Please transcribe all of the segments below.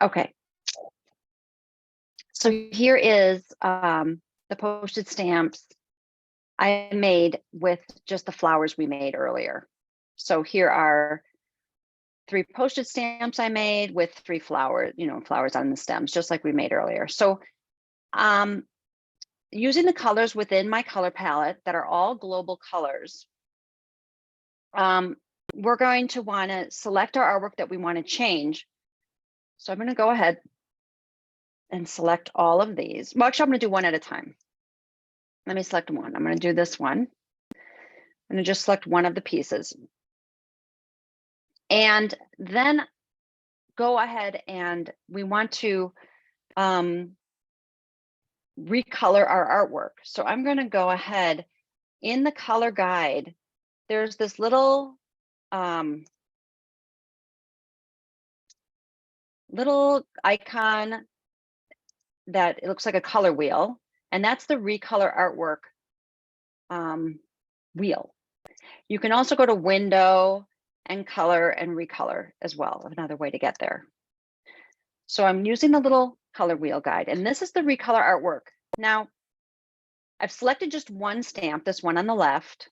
Okay. So here is the postage stamps I made with just the flowers we made earlier. So here are 3 postage stamps I made with 3 flowers, flowers on the stems, just like we made earlier. So using the colors within my color palette that are all global colors, we're going to want to select our artwork that we want to change. So I'm going to go ahead and select all of these. Well, actually, I'm going to do one at a time. Let me select one. I'm going to do this one. I'm going to just select one of the pieces. And then go ahead and we want to recolor our artwork. So I'm going to go ahead in the color guide. There's this little icon that it looks like a color wheel, and that's the recolor artwork wheel. You can also go to window and color and recolor as well, another way to get there. So I'm using the little color wheel guide, and this is the recolor artwork. Now, I've selected just one stamp, this one on the left,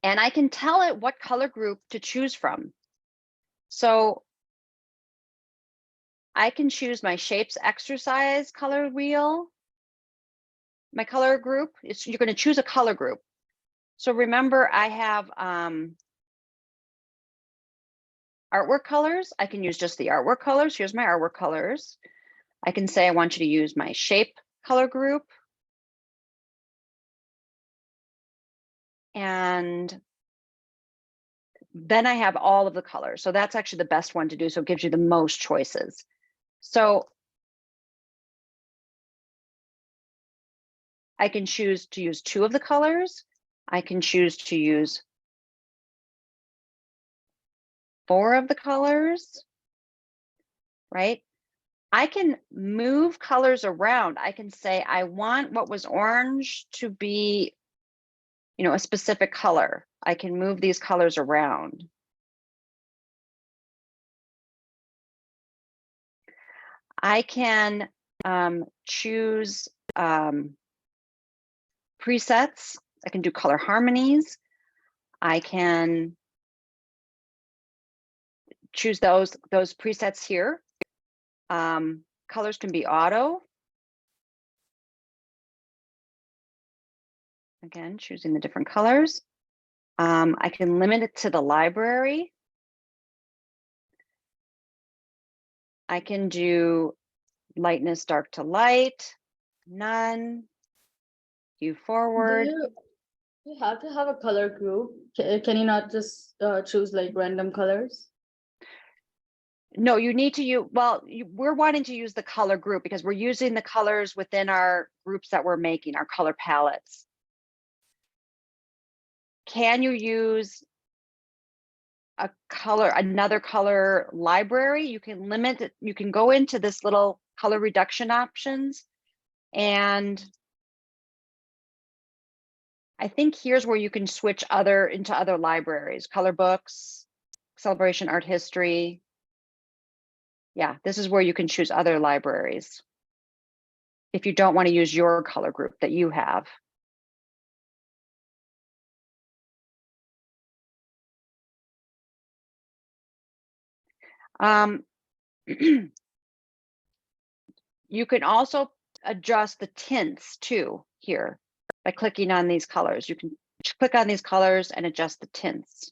and I can tell it what color group to choose from. So I can choose my shapes exercise color wheel, my color group. You're going to choose a color group. So remember, I have artwork colors. I can use just the artwork colors. Here's my artwork colors. I can say I want you to use my shape color group. And then I have all of the colors. So that's actually the best one to do. So it gives you the most choices. So I can choose to use 2 of the colors. I can choose to use 4 of the colors, right? I can move colors around. I can say, I want what was orange to be, a specific color. I can move these colors around. I can choose presets. I can do color harmonies. I can choose those presets here. Colors can be auto. Again, choosing the different colors. I can limit it to the library. I can do lightness, dark to light, none, hue forward. You have to have a color group. Can you not just choose like random colors? No, you need to use, we're wanting to use the color group because we're using the colors within our groups that we're making, our color palettes. Can you use another color library? You can limit it. You can go into this little color reduction options. And I think here's where you can switch into other libraries, color books, celebration art history. Yeah, this is where you can choose other libraries if you don't want to use your color group that you have. You can also adjust the tints too here by clicking on these colors. You can click on these colors and adjust the tints.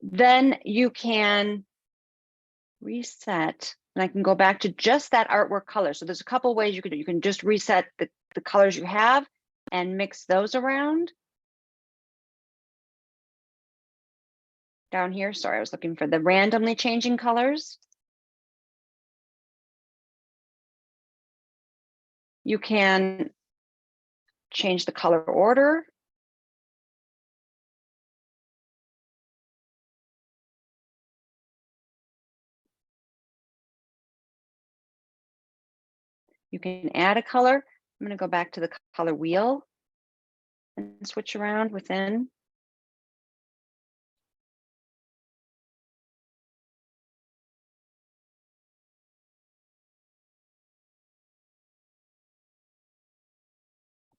Then you can reset, and I can go back to just that artwork color. So there's a couple ways you can do. You can just reset the colors you have and mix those around. Down here, sorry, I was looking for the randomly changing colors. You can change the color order. You can add a color. I'm going to go back to the color wheel and switch around within.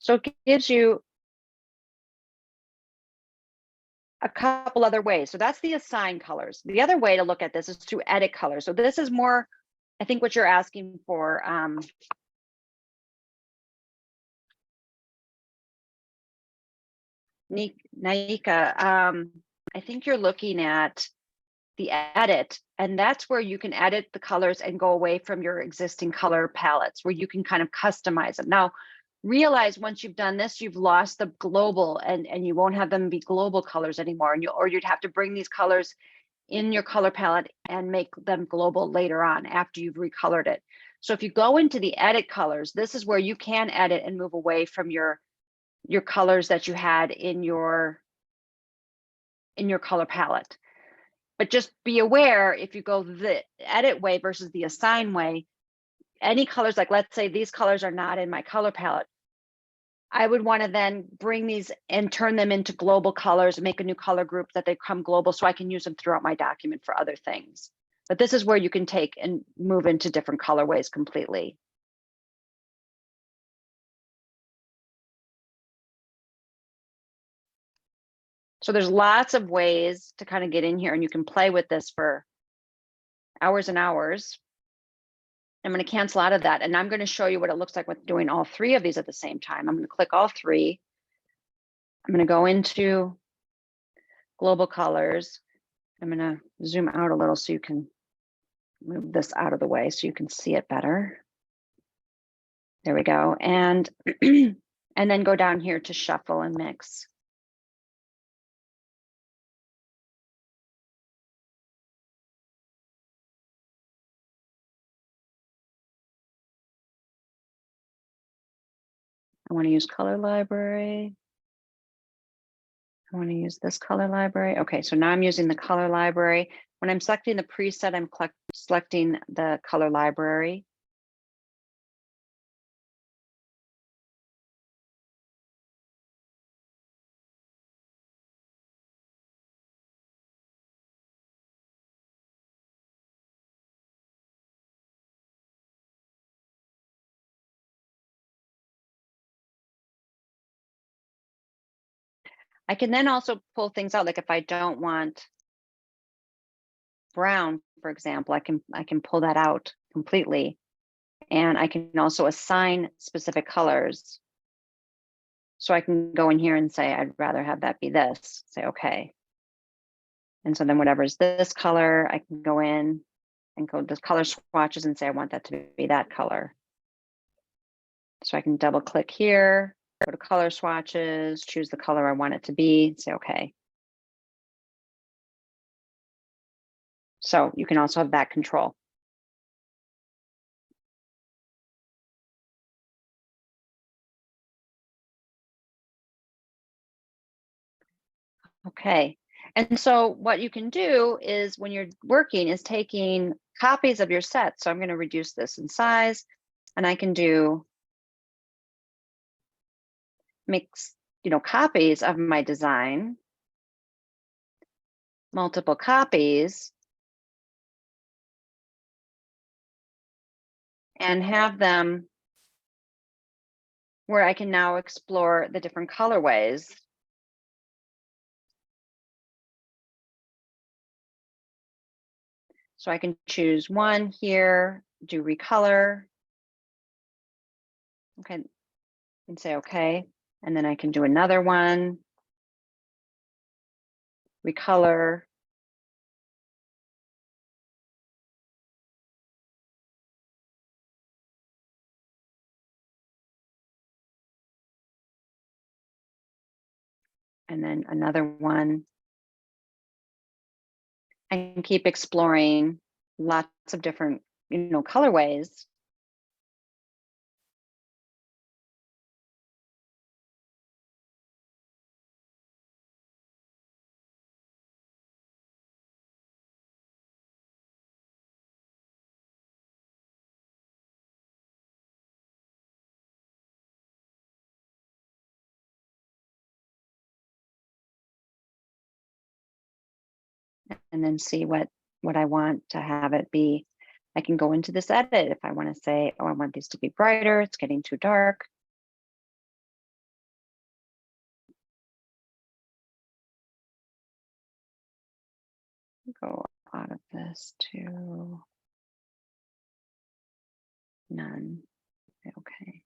So it gives you a couple other ways. So that's the assign colors. The other way to look at this is to edit colors. So this is more, I think, what you're asking for. Naika, I think you're looking at the edit, and that's where you can edit the colors and go away from your existing color palettes, where you can kind of customize them. Now, realize once you've done this, you've lost the global, and you won't have them be global colors anymore, and you'd have to bring these colors in your color palette and make them global later on after you've recolored it. So if you go into the edit colors, this is where you can edit and move away from your colors that you had in your color palette. But just be aware, if you go the edit way versus the assign way, any colors, like let's say these colors are not in my color palette, I would want to then bring these and turn them into global colors and make a new color group that they come global so I can use them throughout my document for other things. But this is where you can take and move into different colorways completely. So there's lots of ways to kind of get in here, and you can play with this for hours and hours. I'm going to cancel out of that, and I'm going to show you what it looks like with doing all three of these at the same time. I'm going to click all three. I'm going to go into global colors. I'm going to zoom out a little so you can move this out of the way so you can see it better. There we go. And and then go down here to shuffle and mix. I want to use color library. I want to use this color library. Okay, so now I'm using the color library. When I'm selecting the preset, I'm selecting the color library. I can then also pull things out, like if I don't want brown, for example, I can pull that out completely. And I can also assign specific colors. So I can go in here and say, I'd rather have that be this, say, okay. And so then whatever's this color, I can go in and go to color swatches and say, I want that to be that color. So I can double click here, go to color swatches, choose the color I want it to be, say, okay. So you can also have that control. Okay. And so what you can do is when you're working is taking copies of your set. So I'm going to reduce this in size, and I can do mix, copies of my design, multiple copies, and have them where I can now explore the different colorways. So I can choose one here, do recolor. Okay, and say okay. And then I can do another one, recolor. And then another one. And keep exploring lots of different, colorways. And then see what I want to have it be. I can go into this edit if I want to say, oh, I want these to be brighter, it's getting too dark. Go out of this to none. Okay.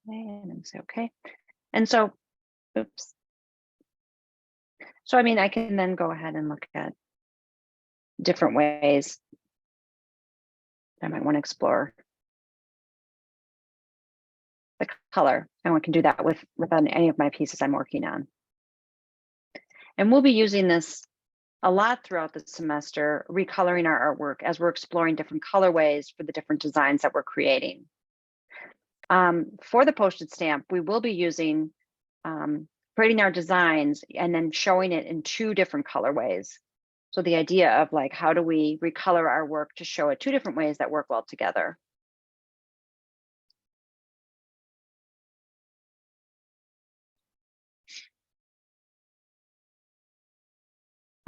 And then say okay. And so, oops. So I mean, I can then go ahead and look at different ways I might want to explore the color, and we can do that with any of my pieces I'm working on. And we'll be using this a lot throughout the semester, recoloring our artwork as we're exploring different colorways for the different designs that we're creating. For the postage stamp, we will be using creating our designs and then showing it in 2 different colorways. So the idea of like, how do we recolor our work to show it 2 different ways that work well together?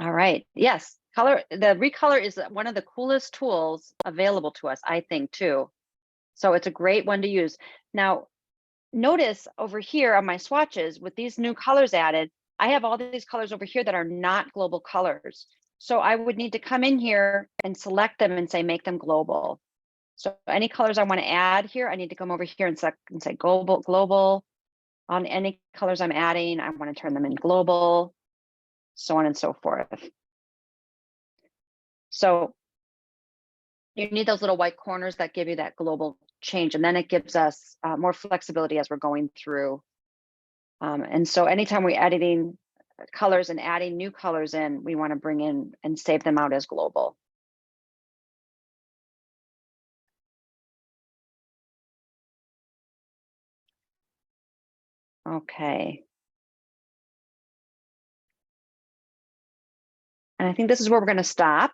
All right. Yes, the recolor is one of the coolest tools available to us, I think, too. So it's a great one to use. Now, notice over here on my swatches with these new colors added, I have all these colors over here that are not global colors. So I would need to come in here and select them and say, make them global. So any colors I want to add here, I need to come over here and select and say global. On any colors I'm adding, I want to turn them in global, so on and so forth. So you need those little white corners that give you that global change, and then it gives us more flexibility as we're going through. And so anytime we're editing colors and adding new colors in, we want to bring in and save them out as global. Okay. And I think this is where we're going to stop.